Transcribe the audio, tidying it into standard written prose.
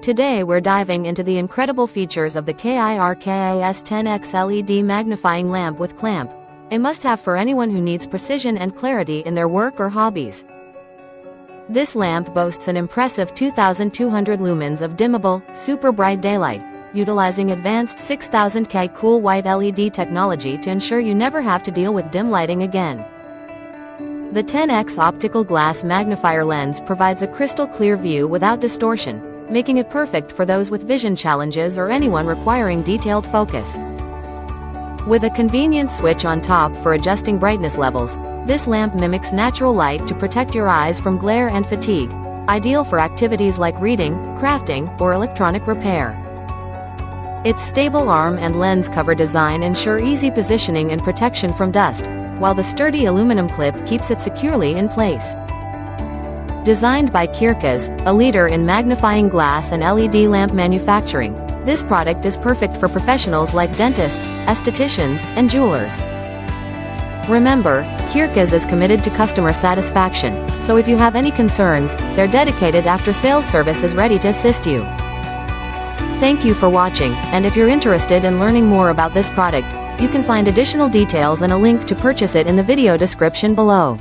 Today we're diving into the incredible features of the KIRKAS 10X LED Magnifying Lamp with clamp, a must-have for anyone who needs precision and clarity in their work or hobbies. This lamp boasts an impressive 2,200 lumens of dimmable, super bright daylight, utilizing advanced 6000K cool white LED technology to ensure you never have to deal with dim lighting again. The 10X optical glass magnifier lens provides a crystal clear view without distortion, making it perfect for those with vision challenges or anyone requiring detailed focus. With a convenient switch on top for adjusting brightness levels, this lamp mimics natural light to protect your eyes from glare and fatigue, ideal for activities like reading, crafting, or electronic repair. Its stable arm and lens cover design ensure easy positioning and protection from dust, while the sturdy aluminum clip keeps it securely in place. Designed by KIRKAS, a leader in magnifying glass and LED lamp manufacturing, this product is perfect for professionals like dentists, estheticians, and jewelers. Remember, KIRKAS is committed to customer satisfaction, so if you have any concerns, their dedicated after-sales service is ready to assist you. Thank you for watching, and if you're interested in learning more about this product, you can find additional details and a link to purchase it in the video description below.